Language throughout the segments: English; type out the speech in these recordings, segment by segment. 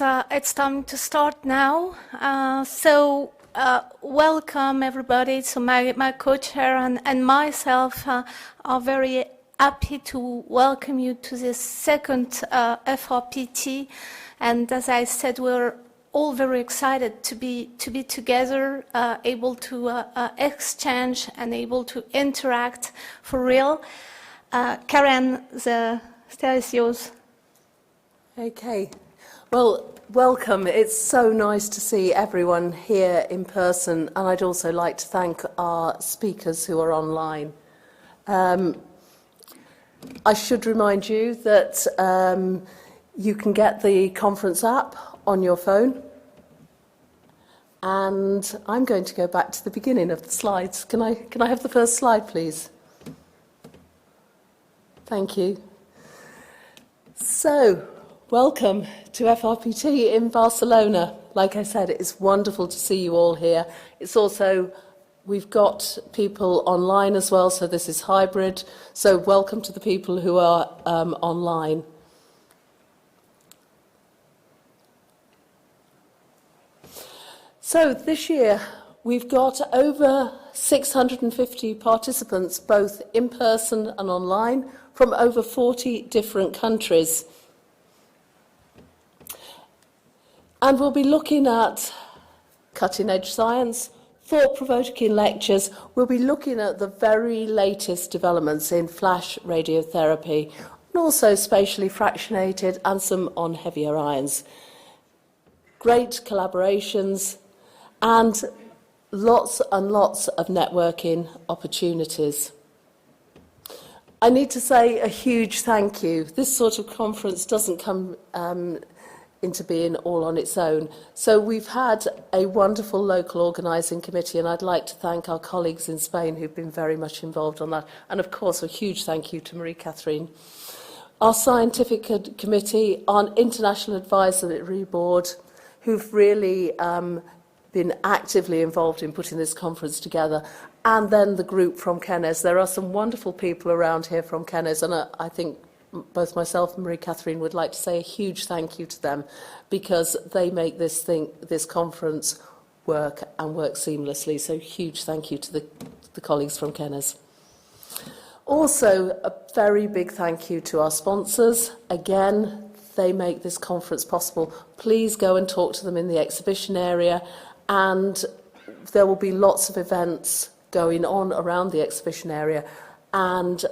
it's time to start now. Welcome everybody. So my co-chair and myself are very happy to welcome you to this second FRPT. And as I said, we're all very excited to be together, able to exchange and able to interact for real. Karen, the stage is yours. Okay. Well, welcome. It's so nice to see everyone here in person, and I'd also like to thank our speakers who are online. I should remind you that you can get the conference app on your phone, and I'm going to go back to the beginning of the slides. Can I have the first slide, please? Thank you. So, welcome to FRPT in Barcelona. Like I said, it's wonderful to see you all here. It's also, we've got people online as well, so this is hybrid. So welcome to the people who are online. So this year, we've got over 650 participants, both in person and online, from over 40 different countries. And we'll be looking at cutting-edge science, thought-provoking lectures. We'll be looking at the very latest developments in flash radiotherapy, and also spatially fractionated and some on heavier ions. Great collaborations and lots and lots of networking opportunities. I need to say a huge thank you. This sort of conference doesn't come into being all on its own. So we've had a wonderful local organising committee, and I'd like to thank our colleagues in Spain who've been very much involved on that. And of course, a huge thank you to Marie-Catherine. Our scientific committee, our international advisory board, who've really been actively involved in putting this conference together, and then the group from Kennes. There are some wonderful people around here from Kennes, and I think both myself and Marie-Catherine would like to say a huge thank you to them, because they make this conference work and work seamlessly. So huge thank you to the colleagues from Kennes. Also, a very big thank you to our sponsors. Again, they make this conference possible. Please go and talk to them in the exhibition area, and there will be lots of events going on around the exhibition area. And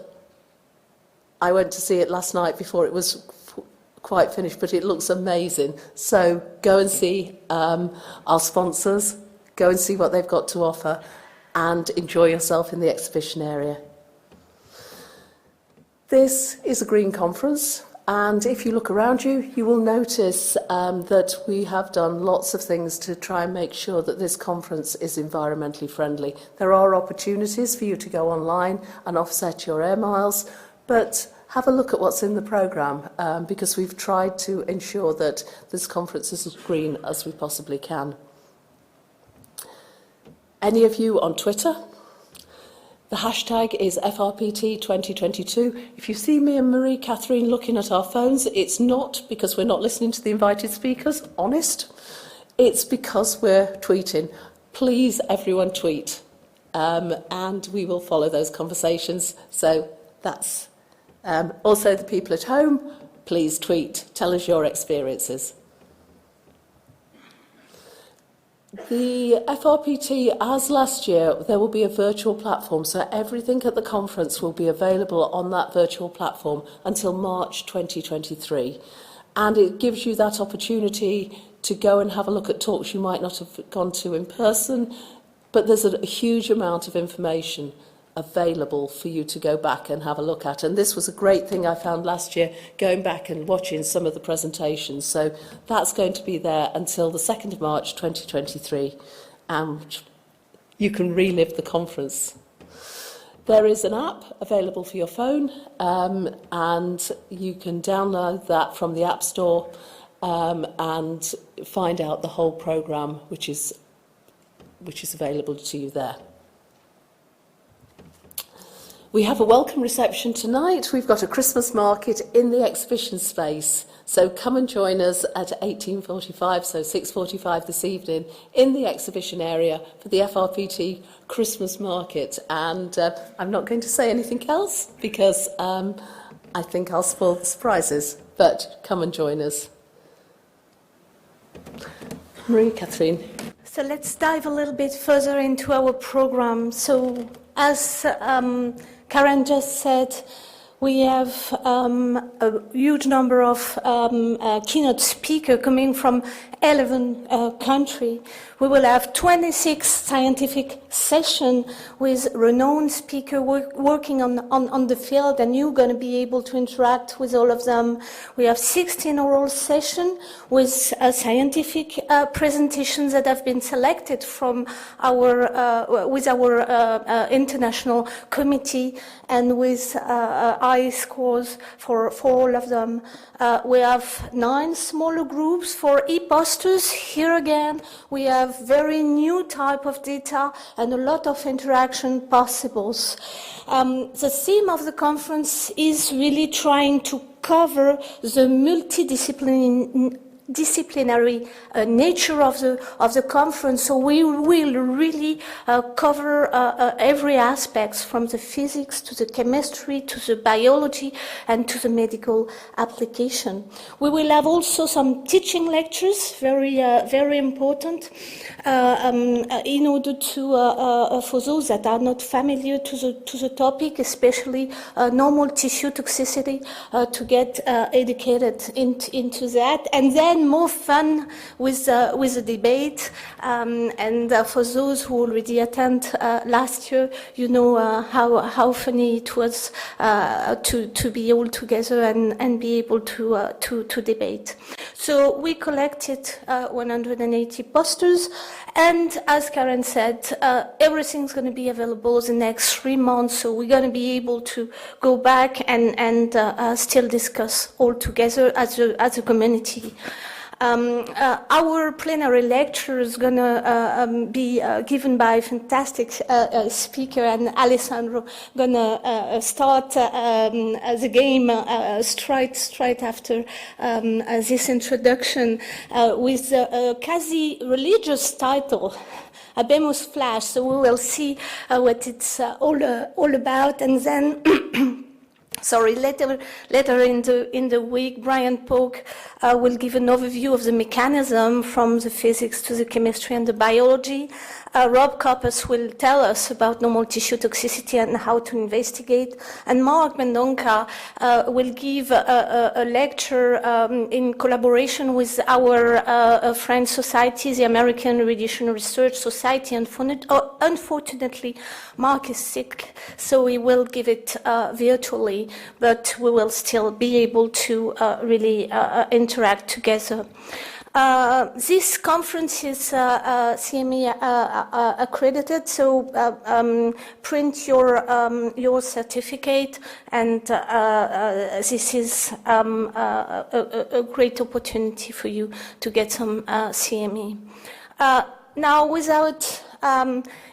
I went to see it last night before it was quite finished, but it looks amazing. So go and see our sponsors, go and see what they've got to offer, and enjoy yourself in the exhibition area. This is a green conference, and if you look around you, you will notice that we have done lots of things to try and make sure that this conference is environmentally friendly. There are opportunities for you to go online and offset your air miles, but have a look at what's in the programme, because we've tried to ensure that this conference is as green as we possibly can. Any of you on Twitter? The hashtag is FRPT 2022. If you see me and Marie-Catherine looking at our phones, it's not because we're not listening to the invited speakers, honest. It's because we're tweeting. Please, everyone tweet. And we will follow those conversations. So that's also the people at home, please tweet. Tell us your experiences. The FRPT, as last year, there will be a virtual platform, so everything at the conference will be available on that virtual platform until March 2023. And it gives you that opportunity to go and have a look at talks you might not have gone to in person, but there's a huge amount of information available for you to go back and have a look at. And this was a great thing I found last year, going back and watching some of the presentations. So that's going to be there until the 2nd of March 2023, and you can relive the conference. There is an app available for your phone, and you can download that from the App Store and find out the whole programme, which is available to you there. We have a welcome reception tonight. We've got a Christmas market in the exhibition space. So come and join us at 18:45, so 6:45 this evening, in the exhibition area for the FRPT Christmas market. And I'm not going to say anything else because I think I'll spoil the surprises. But come and join us. Marie-Catherine. So let's dive a little bit further into our program. So as Karen just said, we have a huge number of keynote speakers coming from 11 countries. We will have 26 scientific sessions with renowned speakers working on the field, and you're going to be able to interact with all of them. We have 16 oral sessions with scientific presentations that have been selected from our international committee, and with high scores for all of them. We have 9 smaller groups for e-posters. Here again, we have very new type of data and a lot of interaction possibles. The theme of the conference is really trying to cover the multidisciplinary nature of the conference. So we will really cover every aspect, from the physics to the chemistry to the biology and to the medical application. We will have also some teaching lectures, very important, in order to for those that are not familiar to the topic, especially normal tissue toxicity, to get educated into that, and then more fun with the debate. And for those who already attend last year, you know how funny it was to be all together and be able to debate. So we collected 180 posters, and as Karen said, everything's going to be available the next 3 months. So we're going to be able to go back and still discuss all together as a community. Our plenary lecture is going to be given by a fantastic speaker, and Alejandro going to start the game straight after this introduction with a quasi-religious title, Habemus Flash. So we will see what it's all about, and then later in the week, Brian Polk will give an overview of the mechanism from the physics to the chemistry and the biology. Rob Coppers will tell us about normal tissue toxicity and how to investigate. And Mark Mendonca will give a lecture in collaboration with our French society, the American Radiation Research Society. Unfortunately, Mark is sick, so he will give it virtually, but we will still be able to really interact together. This conference is CME accredited, so print your certificate, and this is a great opportunity for you to get some CME. Now, without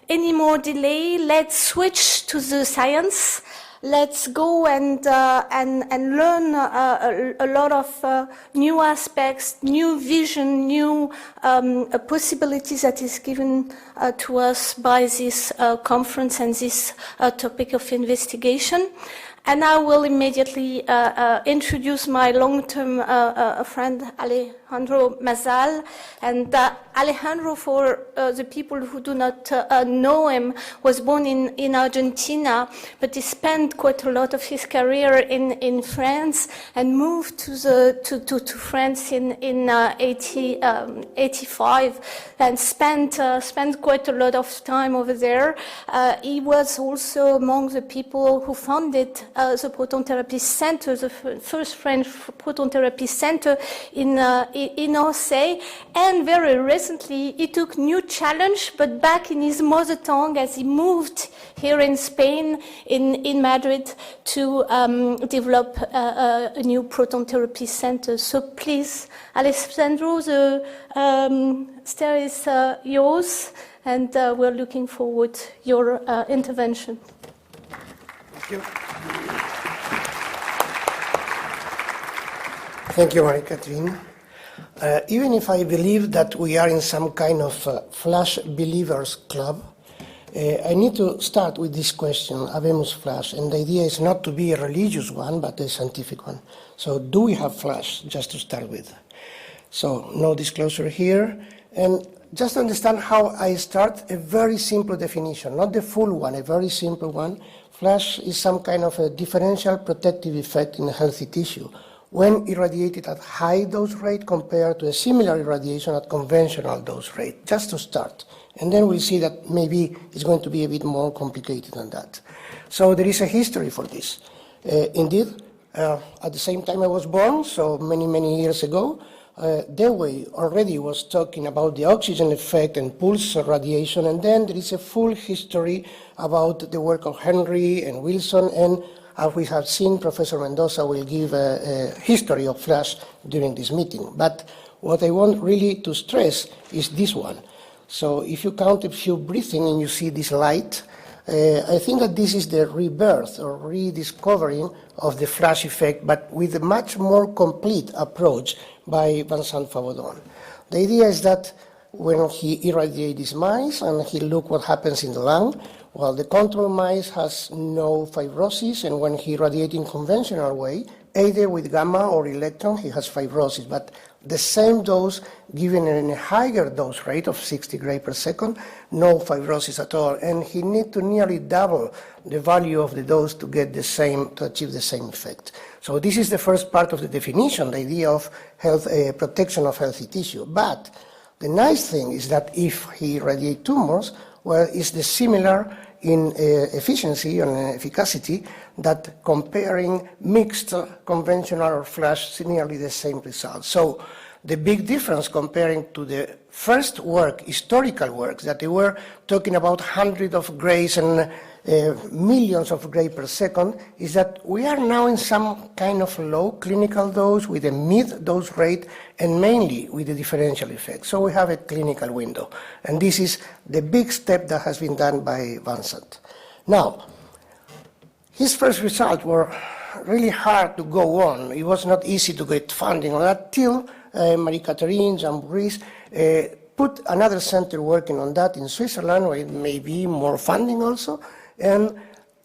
any more delay, let's switch to the science. Let's go and learn a lot of new aspects, new vision, new possibilities that is given to us by this conference and this topic of investigation. And I will immediately introduce my long-term friend, Alejandro Mazal. And Alejandro, for the people who do not know him, was born in Argentina, but he spent quite a lot of his career in France and moved to France in 85 and spent quite a lot of time over there. He was also among the people who founded the Proton Therapy Center, the first French Proton Therapy Center in Orsay, and very recently he took new challenge, but back in his mother tongue, as he moved here in Spain, in Madrid, to develop a new Proton Therapy Center. So please, Alessandro, the stage is yours, and we're looking forward to your intervention. you. Thank you, Marie-Catherine. Even if I believe that we are in some kind of Flash believers club, I need to start with this question, Habemus Flash, and the idea is not to be a religious one, but a scientific one. So do we have Flash, just to start with? So no disclosure here, and just understand how I start a very simple definition, not the full one, a very simple one. Flash is some kind of a differential protective effect in healthy tissue when irradiated at high dose rate compared to a similar irradiation at conventional dose rate, just to start. And then we'll see that maybe it's going to be a bit more complicated than that. So there is a history for this. Indeed, at the same time I was born, so many years ago, Dewey already was talking about the oxygen effect and pulse radiation, and then there is a full history about the work of Henry and Wilson, and as we have seen, Professor Mendoza will give a history of Flash during this meeting. But what I want really to stress is this one. So if you count a few breathing and you see this light, I think that this is the rebirth or rediscovering of the Flash effect, but with a much more complete approach by Vincent Favaudon. The idea is that when he irradiated these mice and he looked what happens in the lung, well, the control mice has no fibrosis, and when he irradiated in conventional way, either with gamma or electron, he has fibrosis. But the same dose given in a higher dose rate of 60 gray per second, no fibrosis at all. And he need to nearly double the value of the dose to get the same, to achieve the same effect. So this is the first part of the definition, the idea of health, protection of healthy tissue. But the nice thing is that if he irradiates tumors, well, it's the similar in efficiency and efficacy that comparing mixed conventional or Flash nearly the same result. So the big difference comparing to the first work, historical works, that they were talking about hundreds of grays and millions of gray per second, is that we are now in some kind of low clinical dose with a mid dose rate and mainly with the differential effect. So we have a clinical window. And this is the big step that has been done by Vincent. Now, his first results were really hard to go on. It was not easy to get funding on that till Marie-Catherine, Jean-Boris, put another center working on that in Switzerland, where it may be more funding also. And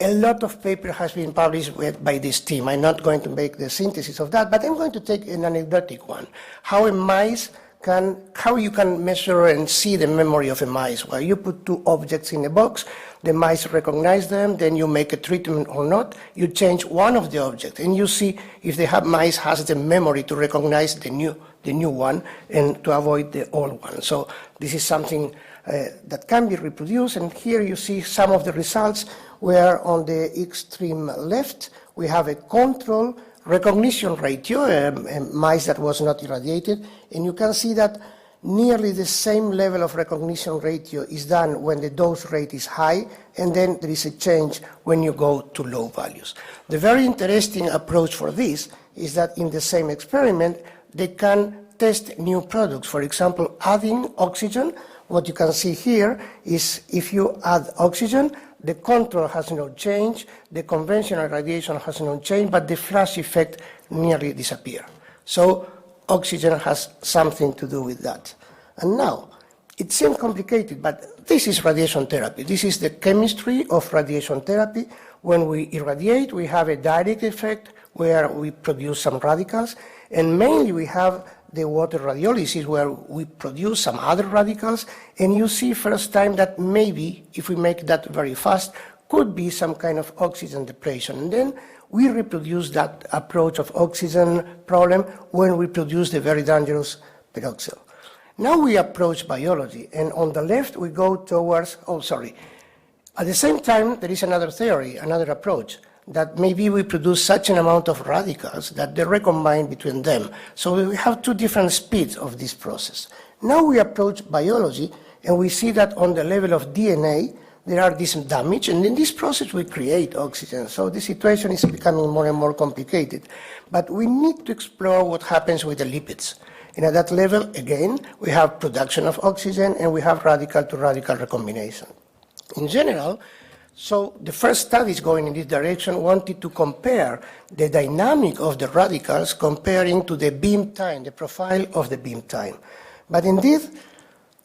a lot of paper has been published by this team. I'm not going to make the synthesis of that, but I'm going to take an anecdotic one. How you can measure and see the memory of a mice. Well, you put two objects in a box, the mice recognize them, then you make a treatment or not, you change one of the objects, and you see if the mice has the memory to recognize the new one and to avoid the old one. So this is something that can be reproduced, and here you see some of the results where on the extreme left we have a control recognition ratio, a mice that was not irradiated, and you can see that nearly the same level of recognition ratio is done when the dose rate is high, and then there is a change when you go to low values. The very interesting approach for this is that in the same experiment they can test new products. For example, adding oxygen. What you can see here is if you add oxygen, the control has no change, the conventional radiation has no change, but the Flash effect nearly disappears. So oxygen has something to do with that. And now, it seems complicated, but this is radiation therapy. This is the chemistry of radiation therapy. When we irradiate, we have a direct effect where we produce some radicals, and mainly we have the water radiolysis where we produce some other radicals, and you see first time that maybe, if we make that very fast, could be some kind of oxygen depletion. And then we reproduce that approach of oxygen problem when we produce the very dangerous peroxide. Now we approach biology, and on the left we go towards, at the same time there is another theory, another approach, that maybe we produce such an amount of radicals that they recombine between them. So we have two different speeds of this process. Now we approach biology, and we see that on the level of DNA, there are this damage, and in this process we create oxygen. So the situation is becoming more and more complicated. But we need to explore what happens with the lipids. And at that level, again, we have production of oxygen, and we have radical-to-radical recombination. In general, So the first studies going in this direction wanted to compare the dynamic of the radicals comparing to the beam time, the profile of the beam time. But indeed,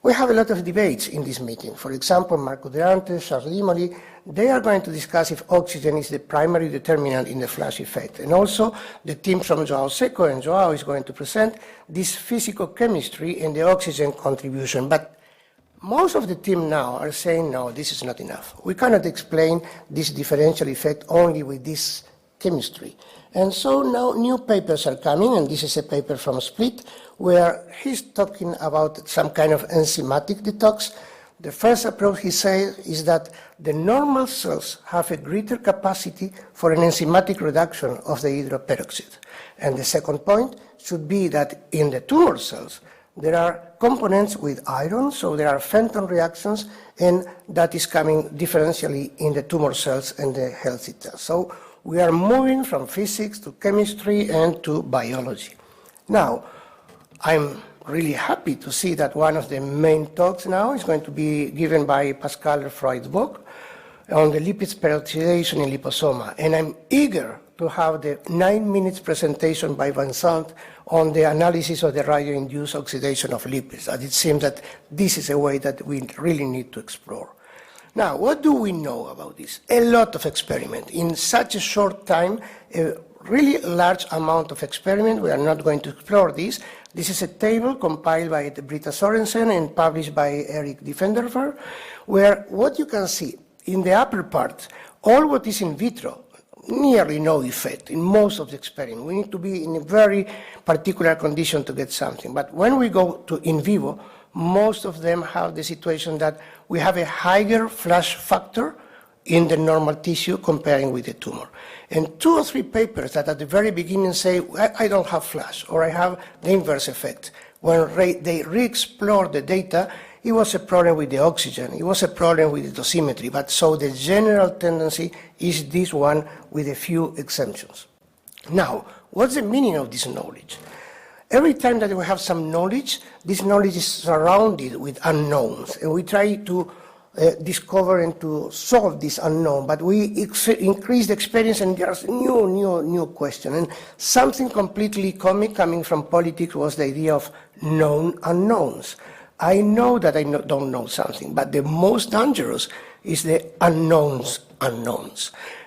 we have a lot of debates in this meeting. For example, Marco Durante, Charles Limoli, they are going to discuss if oxygen is the primary determinant in the flash effect. And also, the team from Joao Seco and Joao is going to present this physical chemistry and the oxygen contribution. But most of the team now are saying, no, this is not enough. We cannot explain this differential effect only with this chemistry. And so now new papers are coming, and this is a paper from Split, where he's talking about some kind of enzymatic detox. The first approach, he says, is that the normal cells have a greater capacity for an enzymatic reduction of the hydroperoxide. And the second point should be that in the tumor cells, there are components with iron, so there are Fenton reactions, and that is coming differentially in the tumor cells and the healthy cells. So we are moving from physics to chemistry and to biology. Now, I'm really happy to see that one of the main talks now is going to be given by Pascal Freudbock on the lipids peroxidation in liposoma. And I'm eager to have the 9 minutes presentation by Vincent on the analysis of the radio-induced oxidation of lipids. And it seems that this is a way that we really need to explore. Now, what do we know about this? A lot of experiment. In such a short time, a really large amount of experiment. We are not going to explore this. This is a table compiled by Britta Sorensen and published by Eric Diffenderfer, where what you can see in the upper part, all what is in vitro, nearly no effect in most of the experiments. We need to be in a very particular condition to get something. But when we go to in vivo, most of them have the situation that we have a higher flash factor in the normal tissue comparing with the tumor. And 2 or 3 papers that at the very beginning say, I don't have flash, or I have the inverse effect. When they re-explore the data, it was a problem with the oxygen, it was a problem with the dosimetry, but so the general tendency is this one with a few exemptions. Now, what's the meaning of this knowledge? Every time that we have some knowledge, this knowledge is surrounded with unknowns, and we try to discover and to solve this unknown, but we increase the experience and there's new question. And something completely comic coming from politics was the idea of known unknowns. I know that I don't know something, but the most dangerous is the unknowns.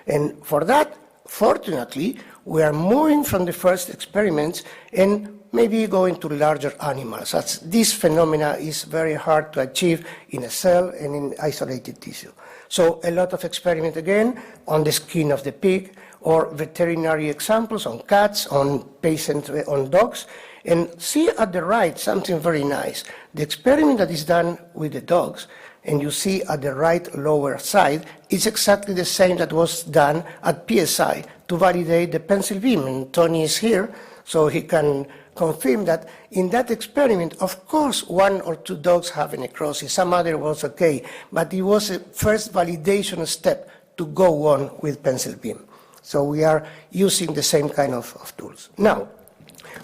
And for that, fortunately, we are moving from the first experiments and maybe going to larger animals, as this phenomena is very hard to achieve in a cell and in isolated tissue. So a lot of experiment again on the skin of the pig, or veterinary examples on cats, on patients, on dogs. And see at the right something very nice. The experiment that is done with the dogs, and you see at the right lower side, is exactly the same that was done at PSI to validate the pencil beam. And Tony is here, so he can confirm that in that experiment, of course, 1 or 2 dogs have a necrosis, some other was okay, but it was a first validation step to go on with pencil beam. So we are using the same kind of tools. Now,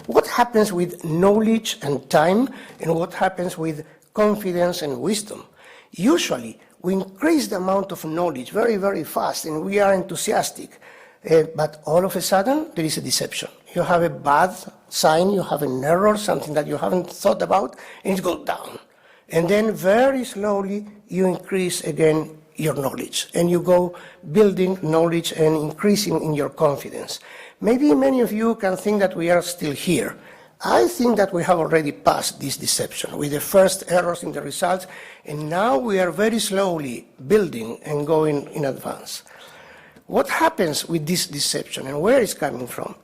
what happens with knowledge and time, and what happens with confidence and wisdom? Usually, we increase the amount of knowledge very, very fast, and we are enthusiastic. But all of a sudden, there is a deception. You have a bad sign, you have an error, something that you haven't thought about, and it goes down. And then very slowly, you increase again your knowledge, and you go building knowledge and increasing in your confidence. Maybe many of you can think that we are still here. I think that we have already passed this deception with the first errors in the results, and now we are very slowly building and going in advance. What happens with this deception and where it's coming from?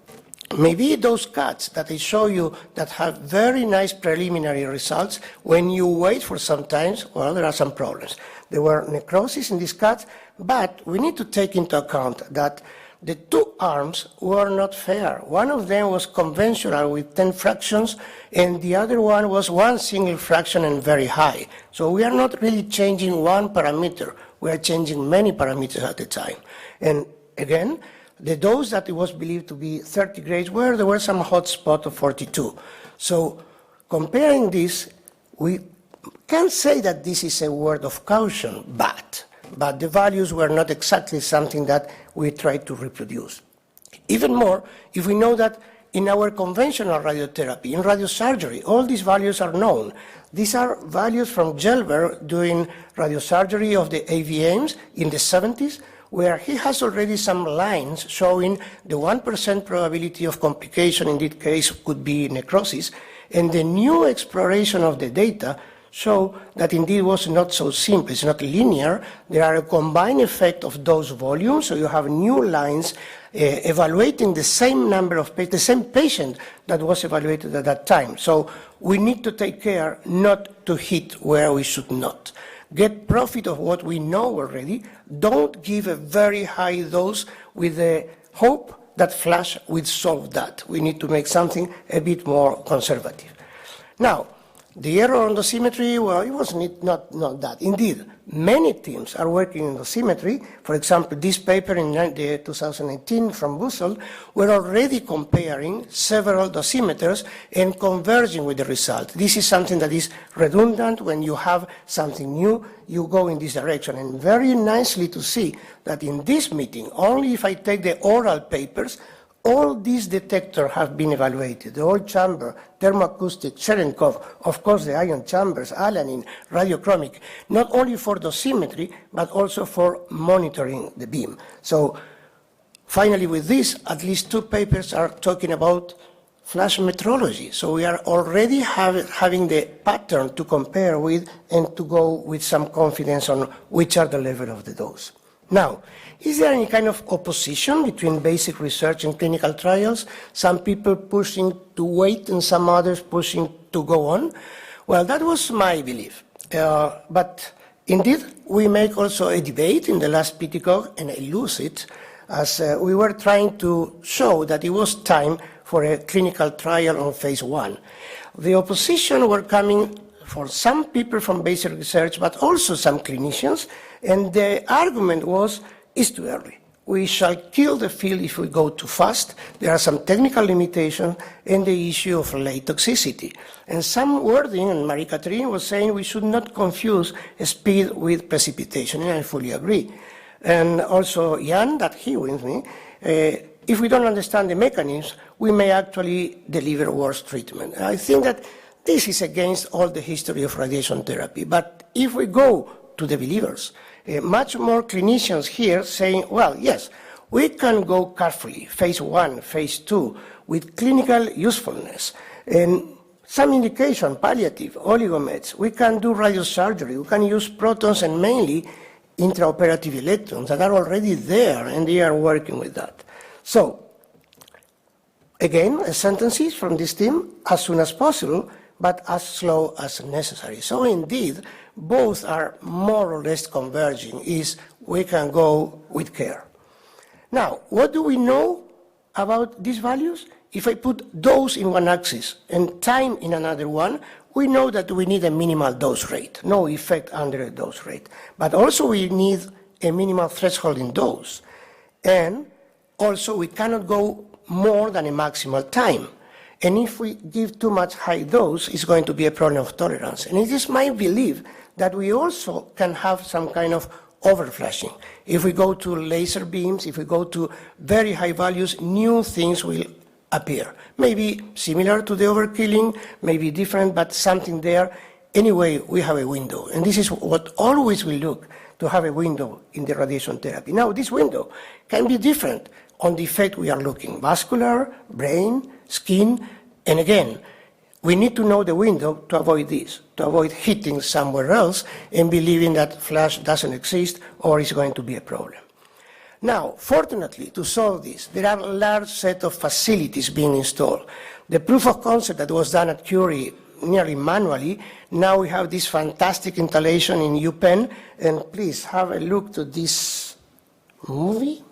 Maybe those cats that I show you that have very nice preliminary results, when you wait for some time, well, there are some problems. There were necrosis in these cats, but we need to take into account that the 2 arms were not fair. One of them was conventional with 10 fractions, and the other one was 1 single fraction and very high. So we are not really changing 1 parameter. We are changing many parameters at a time. And again, the dose that it was believed to be 30 grades, where there were some hot spot of 42. So comparing this, we can say that this is a word of caution, but but the values were not exactly something that we tried to reproduce. Even more, if we know that in our conventional radiotherapy, in radiosurgery, all these values are known. These are values from Gelber doing radiosurgery of the AVMs in the 70s, where he has already some lines showing the 1% probability of complication, in this case could be necrosis, and the new exploration of the data show that indeed was not so simple. It's not linear. There are a combined effect of those volumes, so you have new lines evaluating the same number of patients, the same patient that was evaluated at that time. So we need to take care not to hit where we should not. Get profit of what we know already. Don't give a very high dose with the hope that Flash will solve that. We need to make something a bit more conservative. Now, the error on dosimetry, well, it was not that. Indeed, many teams are working in dosimetry. For example, this paper in 2018 from Bussel were already comparing several dosimeters and converging with the result. This is something that is redundant. When you have something new, you go in this direction. And very nicely to see that in this meeting, only if I take the oral papers, all these detectors have been evaluated, the oil chamber, thermoacoustic, Cherenkov, of course the ion chambers, alanine, radiochromic, not only for dosimetry, but also for monitoring the beam. So finally with this, at least 2 papers are talking about flash metrology. So we are already having the pattern to compare with and to go with some confidence on which are the level of the dose. Now, is there any kind of opposition between basic research and clinical trials? Some people pushing to wait and some others pushing to go on? Well, that was my belief. But indeed, we make also a debate in the last PTCOG, and I lose it, as we were trying to show that it was time for a clinical trial on phase 1. The opposition were coming for some people from basic research, but also some clinicians, and the argument was, it's too early. We shall kill the field if we go too fast. There are some technical limitations and the issue of late toxicity. And some wording, and Marie-Catherine was saying we should not confuse speed with precipitation, and I fully agree. And also Jan, that he with me, if we don't understand the mechanisms, we may actually deliver worse treatment. I think that this is against all the history of radiation therapy. But if we go to the believers, much more clinicians here saying, well, yes, we can go carefully, phase 1, phase 2, with clinical usefulness, and some indication, palliative, oligomeds. We can do radiosurgery, we can use protons and mainly intraoperative electrons that are already there, and they are working with that. So, again, sentences from this team, as soon as possible, but as slow as necessary. So indeed, both are more or less converging, is we can go with care. Now, what do we know about these values? If I put dose in one axis and time in another one, we know that we need a minimal dose rate, no effect under a dose rate. But also we need a minimal threshold in dose. And also we cannot go more than a maximal time. And if we give too much high dose, it's going to be a problem of tolerance. And it is my belief that we also can have some kind of overflashing. If we go to laser beams, if we go to very high values, new things will appear. Maybe similar to the overkilling, maybe different, but something there. Anyway, we have a window. And this is what always we look, to have a window in the radiation therapy. Now, this window can be different on the effect we are looking, vascular, brain, skin, and again, we need to know the window to avoid this, to avoid hitting somewhere else and believing that flash doesn't exist or is going to be a problem. Now, fortunately, to solve this, there are a large set of facilities being installed. The proof of concept that was done at Curie nearly manually, now we have this fantastic installation in UPenn, and please have a look to this movie,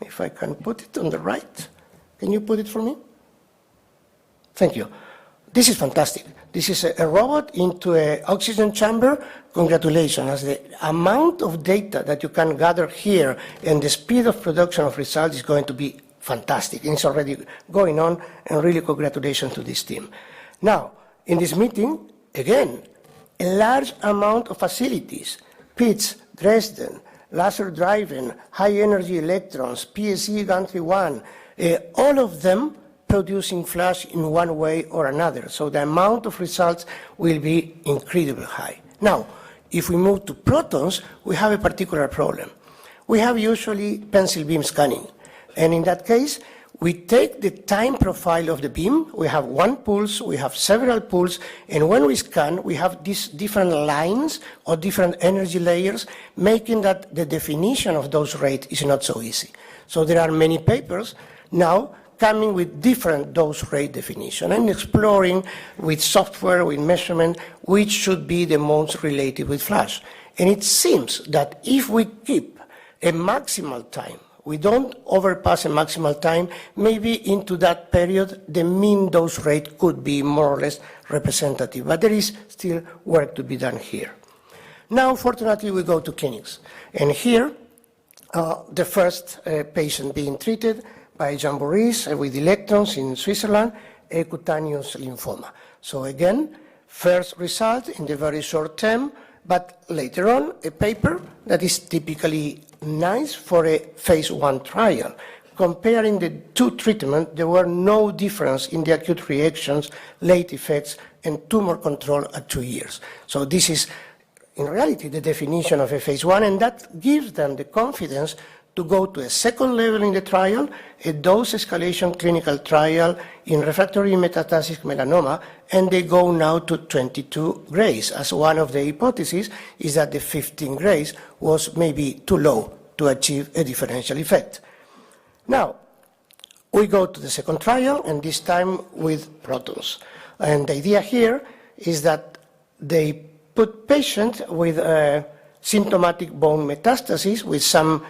if I can put it on the right. Can you put it for me? Thank you. This is fantastic. This is a robot into an oxygen chamber. Congratulations. As the amount of data that you can gather here and the speed of production of results is going to be fantastic. And it's already going on, and really congratulations to this team. Now, in this meeting, again, a large amount of facilities, Pitts, Dresden, laser-driven, high-energy electrons, PSE GaN31, all of them producing flash in one way or another. So the amount of results will be incredibly high. Now, if we move to protons, we have a particular problem. We have usually pencil beam scanning. And in that case, we take the time profile of the beam. We have one pulse, we have several pulses, and when we scan, we have these different lines or different energy layers, making that the definition of those rates is not so easy. So there are many papers now coming with different dose rate definition and exploring with software, with measurement, which should be the most related with flash. And it seems that if we keep a maximal time, we don't overpass a maximal time, maybe into that period, the mean dose rate could be more or less representative. But there is still work to be done here. Now, fortunately, we go to clinics. And here, the first patient being treated by Jean Boris with electrons in Switzerland, a cutaneous lymphoma. So again, first result in the very short term, but later on, a paper that is typically nice for a phase 1 trial. Comparing the two treatments, there were no difference in the acute reactions, late effects, and tumor control at 2 years. So this is, in reality, the definition of a phase 1, and that gives them the confidence to go to a second level in the trial, a dose escalation clinical trial in refractory metastatic melanoma, and they go now to 22 grays, as one of the hypotheses is that the 15 grays was maybe too low to achieve a differential effect. Now, we go to the second trial, and this time with protons. And the idea here is that they put patients with symptomatic bone metastasis with some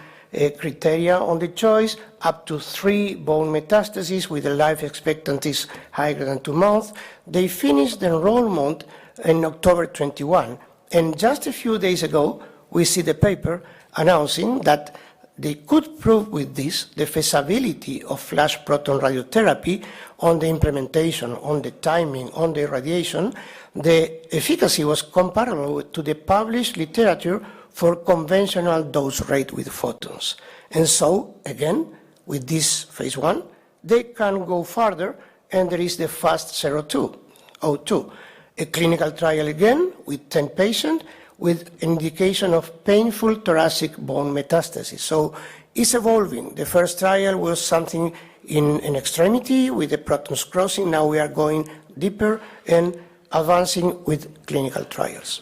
criteria on the choice, up to 3 bone metastases with a life expectancy higher than 2 months. They finished the enrollment in October 21, and just a few days ago, we see the paper announcing that they could prove with this the feasibility of flash proton radiotherapy on the implementation, on the timing, on the irradiation. The efficacy was comparable to the published literature for conventional dose rate with photons. And so, again, with this phase 1, they can go further, and there is the FAST-02, a clinical trial again with 10 patients with indication of painful thoracic bone metastasis. So it's evolving. The first trial was something in an extremity with the protons crossing. Now we are going deeper and advancing with clinical trials.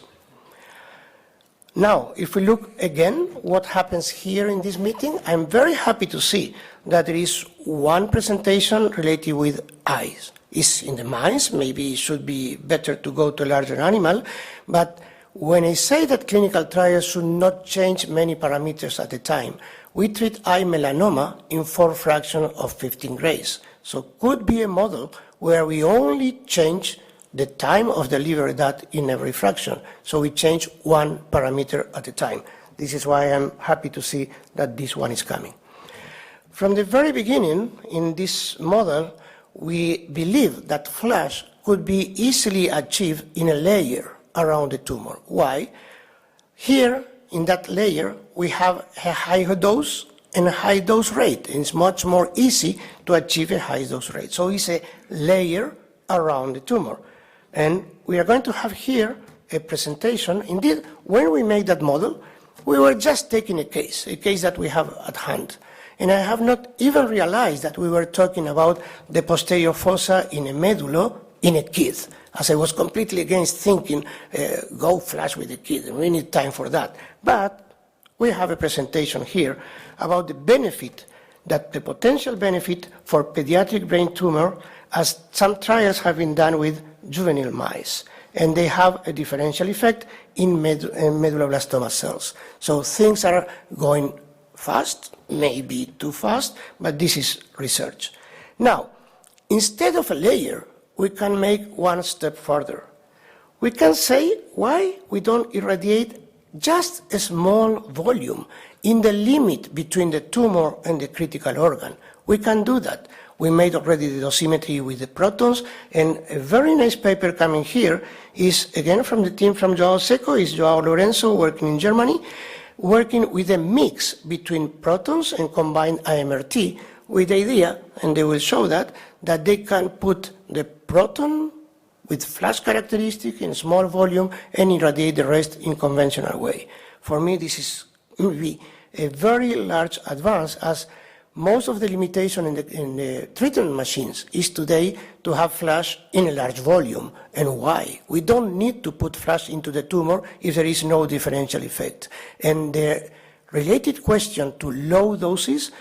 Now, if we look again what happens here in this meeting, I'm very happy to see that there is one presentation related with eyes. It's in the mice, maybe it should be better to go to a larger animal, but when I say that clinical trials should not change many parameters at a time, we treat eye melanoma in 4 fractions of 15 grays. So could be a model where we only change the time of delivery that in every fraction. So we change 1 parameter at a time. This is why I'm happy to see that this one is coming. From the very beginning in this model, we believe that flash could be easily achieved in a layer around the tumor. Why? Here in that layer, we have a high dose and a high dose rate. And it's much more easy to achieve a high dose rate. So it's a layer around the tumor. And we are going to have here a presentation. Indeed, when we made that model, we were just taking a case that we have at hand. And I have not even realized that we were talking about the posterior fossa in a medulla in a kid, as I was completely against thinking, go flash with a kid, we need time for that. But we have a presentation here about the benefit, that the potential benefit for pediatric brain tumor, as some trials have been done with juvenile mice, and they have a differential effect in medulloblastoma cells. So things are going fast, maybe too fast, but this is research. Now, instead of a layer, we can make one step further. We can say why we don't irradiate just a small volume in the limit between the tumor and the critical organ. We can do that. We made already the dosimetry with the protons, and a very nice paper coming here is, again, from the team from Joao Seco, is Joao Lorenzo working in Germany, working with a mix between protons and combined IMRT, with the idea, and they will show that they can put the proton with flash characteristic in small volume and irradiate the rest in conventional way. For me, this is maybe a very large advance, as most of the limitation in the treatment machines is today to have flash in a large volume. And why? We don't need to put flash into the tumor if there is no differential effect. And the related question to low doses,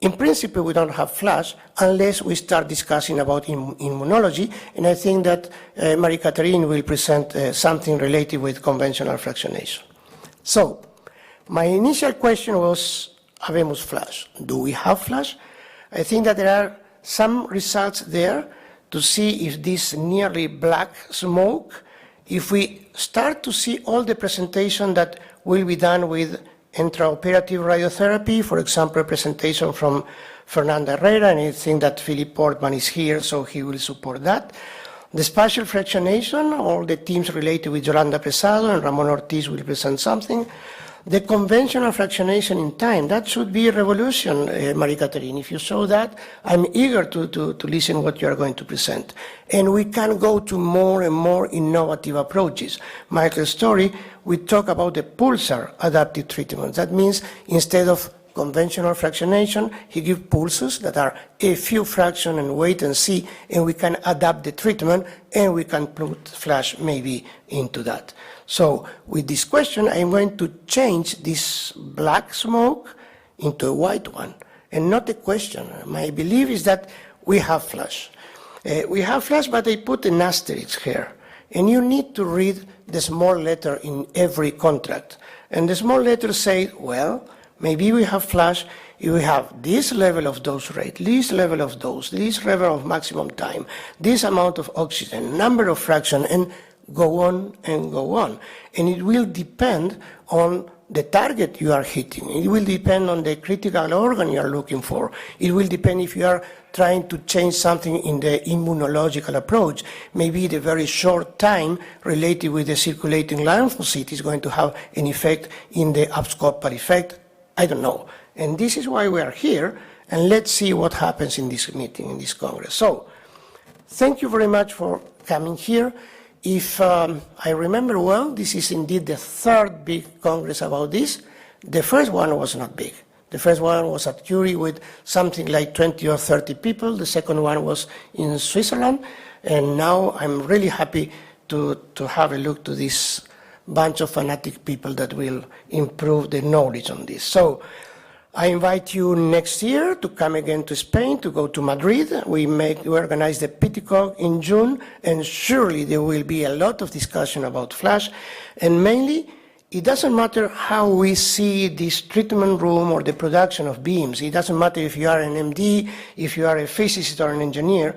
in principle, we don't have flash unless we start discussing about immunology, and I think that Marie-Catherine will present something related with conventional fractionation. So, my initial question was Habemus Flash. Do we have flash? I think that there are some results there to see if this nearly black smoke, if we start to see all the presentation that will be done with intraoperative radiotherapy, for example, presentation from Fernanda Herrera, and I think that Philip Portman is here, so he will support that. The spatial fractionation, all the teams related with Yolanda Pesado and Ramon Ortiz will present something. The conventional fractionation in time, that should be a revolution, Marie-Catherine. If you show that, I'm eager to listen what you are going to present. And we can go to more and more innovative approaches. Michael's story, we talk about the pulsar adaptive treatment. That means instead of conventional fractionation, he gives pulses that are a few fractions and wait and see, and we can adapt the treatment, and we can put flash maybe into that. So with this question, I'm going to change this black smoke into a white one, and not a question. My belief is that we have flash. We have flash, but I put an asterisk here, and you need to read the small letter in every contract. And the small letter says, well, maybe we have flash if we have this level of dose rate, this level of dose, this level of maximum time, this amount of oxygen, number of fraction, and go on and go on. And it will depend on the target you are hitting. It will depend on the critical organ you are looking for. It will depend if you are trying to change something in the immunological approach. Maybe the very short time related with the circulating lymphocyte is going to have an effect in the abscopal effect. I don't know. And this is why we are here, and let's see what happens in this meeting, in this Congress. So, thank you very much for coming here. If I remember well, this is indeed the third big Congress about this. The first one was not big. The first one was at Curie with something like 20 or 30 people. The second one was in Switzerland. And now I'm really happy to have a look to this bunch of fanatic people that will improve the knowledge on this. So I invite you next year to come again to Spain, to go to Madrid. We organize the PTCOG in June, and surely there will be a lot of discussion about flash. And mainly, it doesn't matter how we see this treatment room or the production of beams. It doesn't matter if you are an MD, if you are a physicist or an engineer.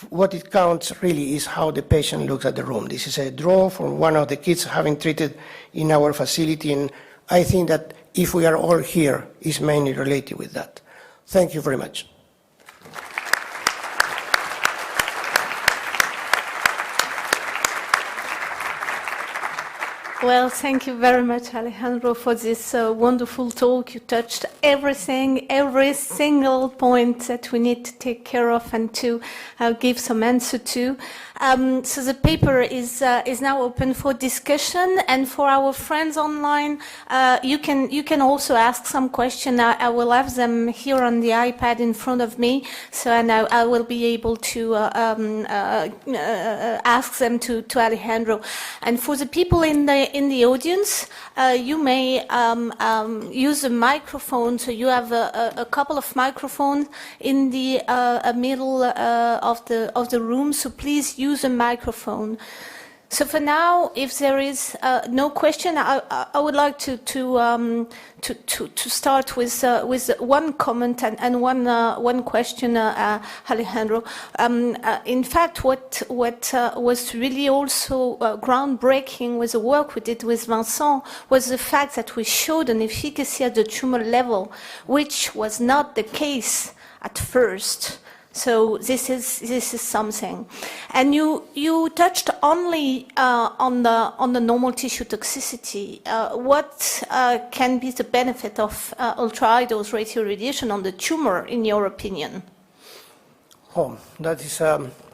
What it counts really is how the patient looks at the room. This is a draw from one of the kids having treated in our facility, and I think that if we are all here, is mainly related with that. Thank you very much. Well, thank you very much, Alejandro, for this wonderful talk. You touched everything, every single point that we need to take care of and to give some answer to. So the paper is now open for discussion, and for our friends online, you can also ask some question. I will have them here on the iPad in front of me, so and I will be able to ask them to Alejandro. And for the people in the audience, you may use a microphone. So you have a couple of microphones in the middle of the room. So please use a microphone. So for now, if there is no question, I would like to start with one comment and one question, Alejandro. In fact, what was really also groundbreaking with the work we did with Vincent was the fact that we showed an efficacy at the tumor level, which was not the case at first. So this is something, and you touched only on the normal tissue toxicity. What can be the benefit of ultra high dose radio radiation on the tumor, in your opinion? Oh, that is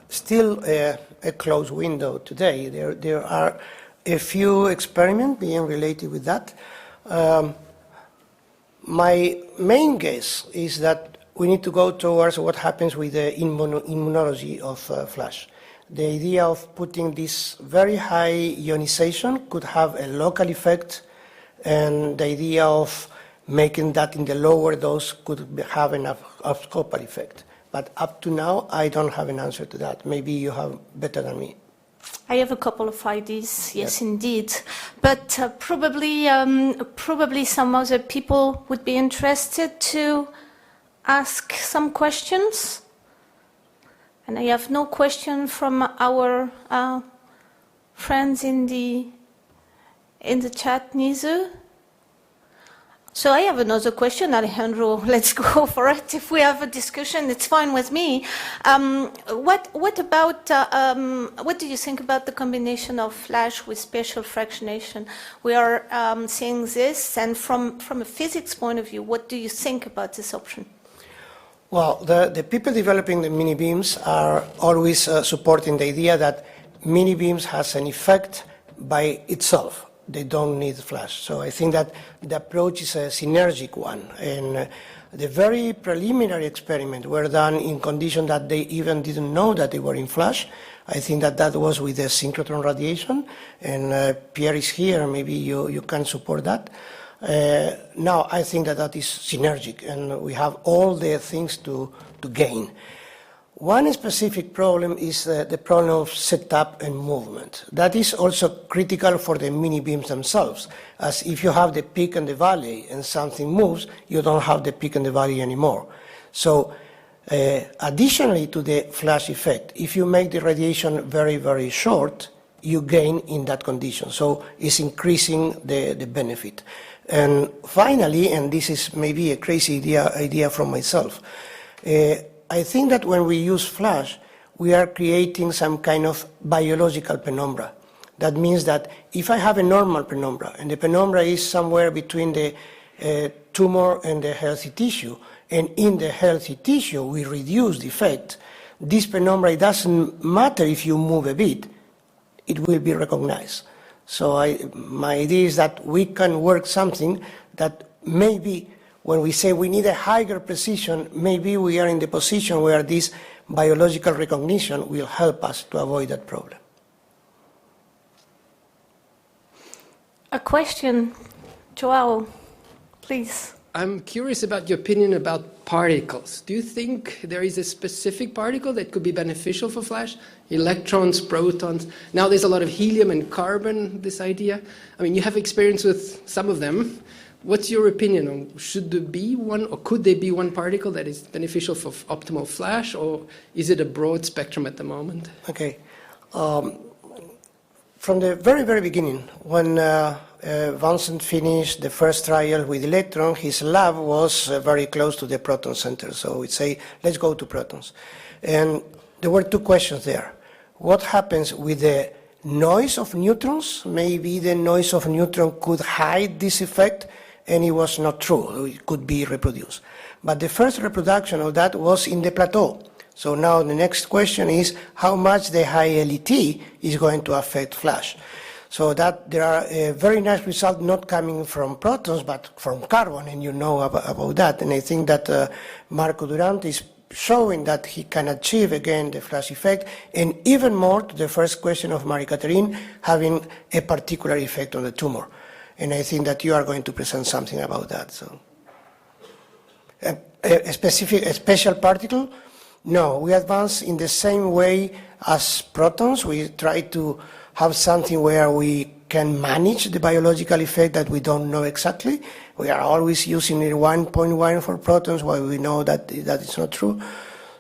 still a closed window today. There are a few experiments being related with that. My main guess is that we need to go towards what happens with the immunology of FLASH. The idea of putting this very high ionization could have a local effect, and the idea of making that in the lower dose could have an abscopal effect. But up to now, I don't have an answer to that. Maybe you have better than me. I have a couple of ideas, yes, indeed. But probably some other people would be interested to ask some questions. And I have no question from our friends in the chat neither. So I have another question, Alejandro. Let's go for it. If we have a discussion, it's fine with me. What about what do you think about the combination of FLASH with spatial fractionation? We are seeing this, and from a physics point of view, what do you think about this option? Well, the people developing the mini beams are always supporting the idea that mini beams has an effect by itself. They don't need FLASH. So I think that the approach is a synergic one. And the very preliminary experiments were done in conditions that they even didn't know that they were in FLASH. I think that was with the synchrotron radiation. And Pierre is here. Maybe you can support that. Now, I think that is synergic, and we have all the things to gain. One specific problem is the problem of setup and movement. That is also critical for the mini beams themselves, as if you have the peak and the valley and something moves, you don't have the peak and the valley anymore. So additionally to the FLASH effect, if you make the radiation very, very short, you gain in that condition. So it's increasing the benefit. And finally, and this is maybe a crazy idea from myself, I think that when we use FLASH, we are creating some kind of biological penumbra. That means that if I have a normal penumbra, and the penumbra is somewhere between the tumor and the healthy tissue, and in the healthy tissue we reduce the effect, this penumbra, it doesn't matter if you move a bit, it will be recognized. So my idea is that we can work something that maybe when we say we need a higher precision, maybe we are in the position where this biological recognition will help us to avoid that problem. A question, Joao, please. I'm curious about your opinion about particles. Do you think there is a specific particle that could be beneficial for FLASH? Electrons, protons. Now there's a lot of helium and carbon, this idea. I mean, you have experience with some of them. What's your opinion on, should there be one, or could there be one particle that is beneficial for optimal FLASH, or is it a broad spectrum at the moment? Okay. From the very, very beginning, when Vincent finished the first trial with electron, his lab was very close to the proton center. So we'd say, let's go to protons. And there were two questions there. What happens with the noise of neutrons? Maybe the noise of neutron could hide this effect, and it was not true. It could be reproduced. But the first reproduction of that was in the plateau. So now the next question is how much the high LET is going to affect FLASH. So that there are a very nice results not coming from protons, but from carbon, and you know about that. And I think that Marco Durante is showing that he can achieve again the FLASH effect, and even more to the first question of Marie-Catherine, having a particular effect on the tumor. And I think that you are going to present something about that. So a special particle? No, we advance in the same way as protons. We try to have something where we can manage the biological effect that we don't know exactly. We are always using 1.1 for protons, while we know that is not true.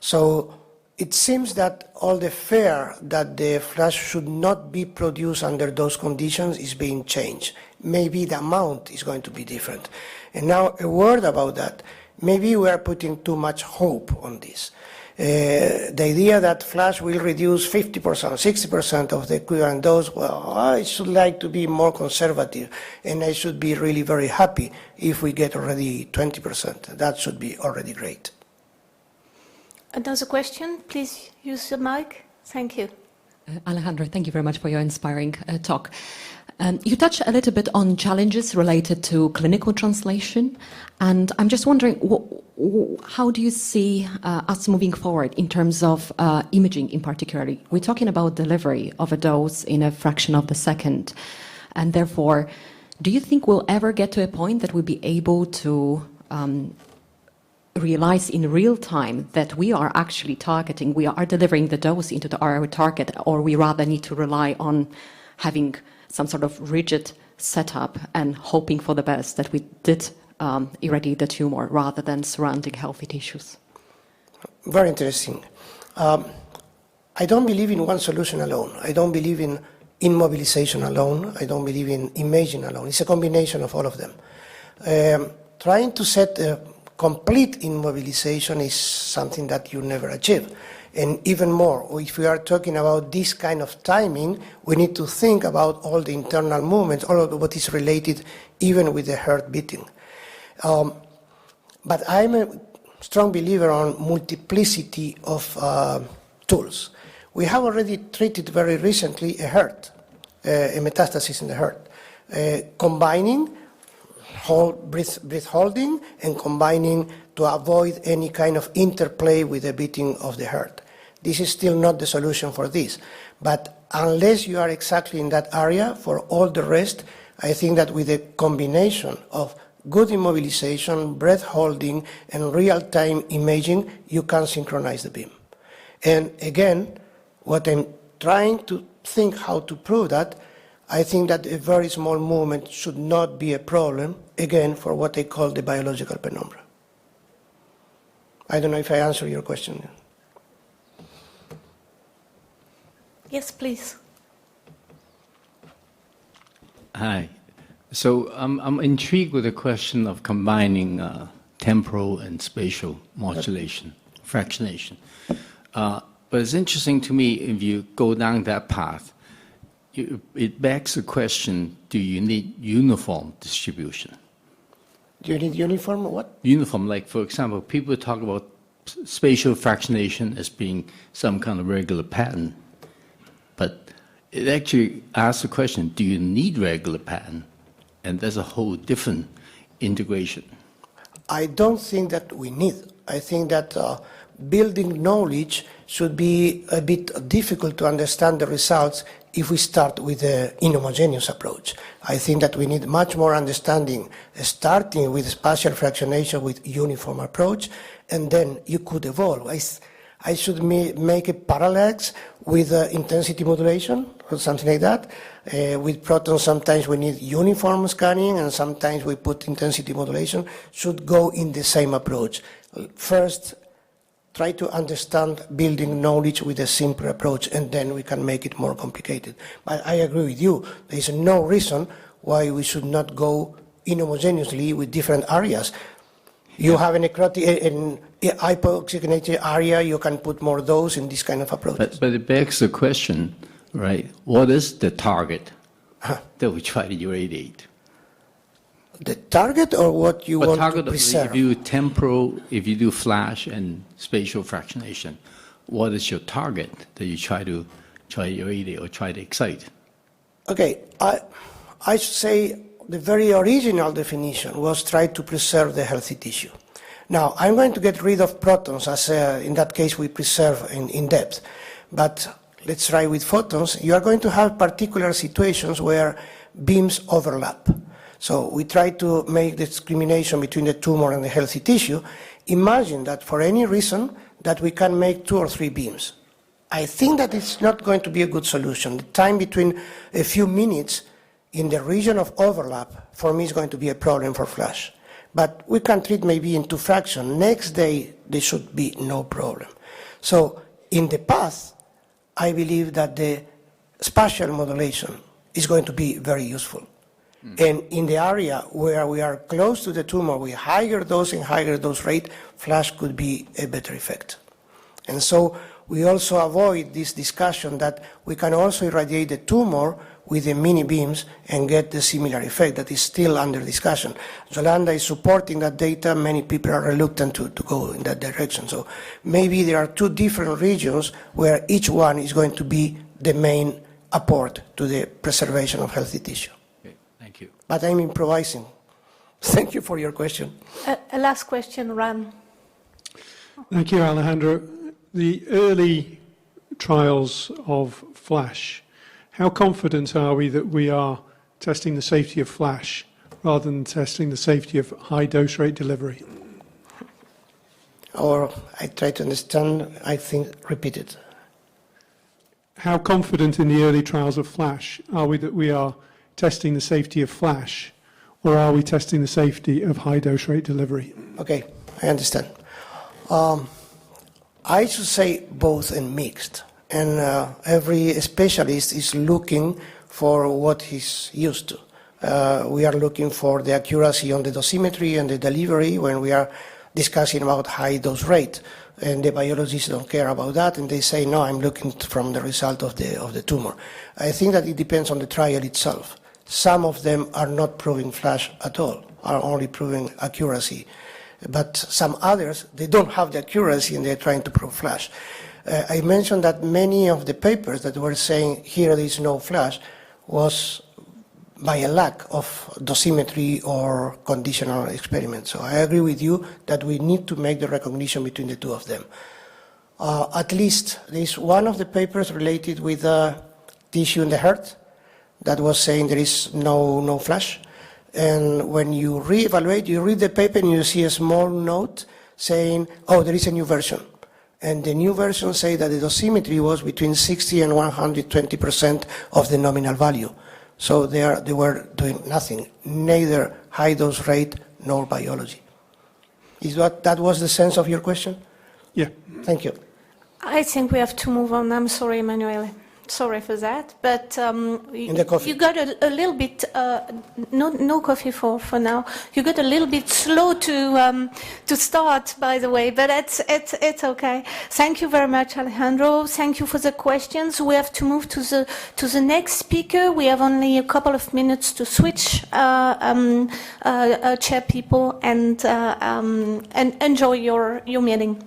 So it seems that all the fear that the FLASH should not be produced under those conditions is being changed. Maybe the amount is going to be different. And now a word about that. Maybe we are putting too much hope on this. The idea that flash will reduce 50%, 60% of the equivalent dose, well, I should like to be more conservative, and I should be really very happy if we get already 20%. That should be already great. Another question? Please use the mic. Thank you. Alejandro, thank you very much for your inspiring talk. You touched a little bit on challenges related to clinical translation, and I'm just wondering, how do you see us moving forward in terms of imaging in particular? We're talking about delivery of a dose in a fraction of the second, and therefore, do you think we'll ever get to a point that we'll be able to realize in real time that we are actually targeting, we are delivering the dose into our target, or we rather need to rely on having some sort of rigid setup and hoping for the best that we did irradiate the tumor rather than surrounding healthy tissues? Very interesting. I don't believe in one solution alone. I don't believe in immobilization alone. I don't believe in imaging alone. It's a combination of all of them. Trying to set a complete immobilization is something that you never achieve. And even more, if we are talking about this kind of timing, we need to think about all the internal movements, all of what is related even with the heart beating. But I'm a strong believer on multiplicity of tools. We have already treated very recently a metastasis in the heart, combining breath holding and combining to avoid any kind of interplay with the beating of the heart. This is still not the solution for this, but unless you are exactly in that area, for all the rest, I think that with a combination of good immobilization, breath holding, and real-time imaging, you can synchronize the beam. And again, what I'm trying to think how to prove that, I think that a very small movement should not be a problem, again, for what I call the biological penumbra. I don't know if I answered your question. Yes, please. Hi. So I'm intrigued with the question of combining temporal and spatial modulation, fractionation. But it's interesting to me if you go down that path, it begs the question, do you need uniform distribution? Do you need uniform what? Uniform, like for example, people talk about spatial fractionation as being some kind of regular pattern. But it actually asks the question, do you need regular pattern? And there's a whole different integration. I don't think that we need. I think that building knowledge should be a bit difficult to understand the results if we start with an inhomogeneous approach. I think that we need much more understanding, starting with spatial fractionation with uniform approach, and then you could evolve. I should make a parallels with intensity modulation or something like that. With protons, sometimes we need uniform scanning, and sometimes we put intensity modulation. Should go in the same approach. First, try to understand building knowledge with a simpler approach, and then we can make it more complicated. But I agree with you. There is no reason why we should not go inhomogeneously with different areas. You have a necrotic, an hypoxygenated area, you can put more dose in this kind of approaches. But it begs the question, right? What is the target that we try to irradiate? The target or what you want to preserve? If you do temporal, if you do flash and spatial fractionation, what is your target that you try to irradiate or try to excite? Okay, I should say the very original definition was try to preserve the healthy tissue. Now, I'm going to get rid of protons, as in that case we preserve in depth. But let's try with photons. You are going to have particular situations where beams overlap. So we try to make the discrimination between the tumor and the healthy tissue. Imagine that for any reason that we can make 2 or 3 beams. I think that it's not going to be a good solution. The time between a few minutes in the region of overlap, for me, is going to be a problem for flash. But we can treat maybe in 2 fractions. Next day, there should be no problem. So in the past, I believe that the spatial modulation is going to be very useful. And in the area where we are close to the tumor with higher dose and higher dose rate, flash could be a better effect. And so we also avoid this discussion that we can also irradiate the tumor with the mini beams and get the similar effect that is still under discussion. Yolanda is supporting that data. Many people are reluctant to go in that direction. So maybe there are two different regions where each one is going to be the main apport to the preservation of healthy tissue. Okay, thank you. But I'm improvising. Thank you for your question. A last question, Ran. Thank you, Alejandro. The early trials of FLASH, how confident are we that we are testing the safety of FLASH rather than testing the safety of high dose rate delivery? Or I try to understand, I think, repeat it. How confident in the early trials of FLASH are we that we are testing the safety of FLASH, or are we testing the safety of high dose rate delivery? Okay, I understand. I should say both and mixed. And every specialist is looking for what he's used to. We are looking for the accuracy on the dosimetry and the delivery when we are discussing about high dose rate. And the biologists don't care about that, and they say, no, I'm looking from the result of the tumor. I think that it depends on the trial itself. Some of them are not proving FLASH at all, are only proving accuracy. But some others, they don't have the accuracy and they're trying to prove FLASH. I mentioned that many of the papers that were saying here there is no FLASH was by a lack of dosimetry or conditional experiments. So I agree with you that we need to make the recognition between the two of them. At least there is one of the papers related with tissue in the heart that was saying there is no FLASH. And when you reevaluate, you read the paper and you see a small note saying, oh, there is a new version. And the new version say that the dosimetry was between 60 and 120% of the nominal value. So they were doing nothing, neither high dose rate nor biology. That was the sense of your question? Yeah. Thank you. I think we have to move on. I'm sorry, Emanuele. Sorry for that, but In the coffee. you got a little bit, no coffee for now. You got a little bit slow to start, by the way, but it's okay. Thank you very much, Alejandro. Thank you for the questions. We have to move to the next speaker. We have only a couple of minutes to switch chair people and enjoy your meeting.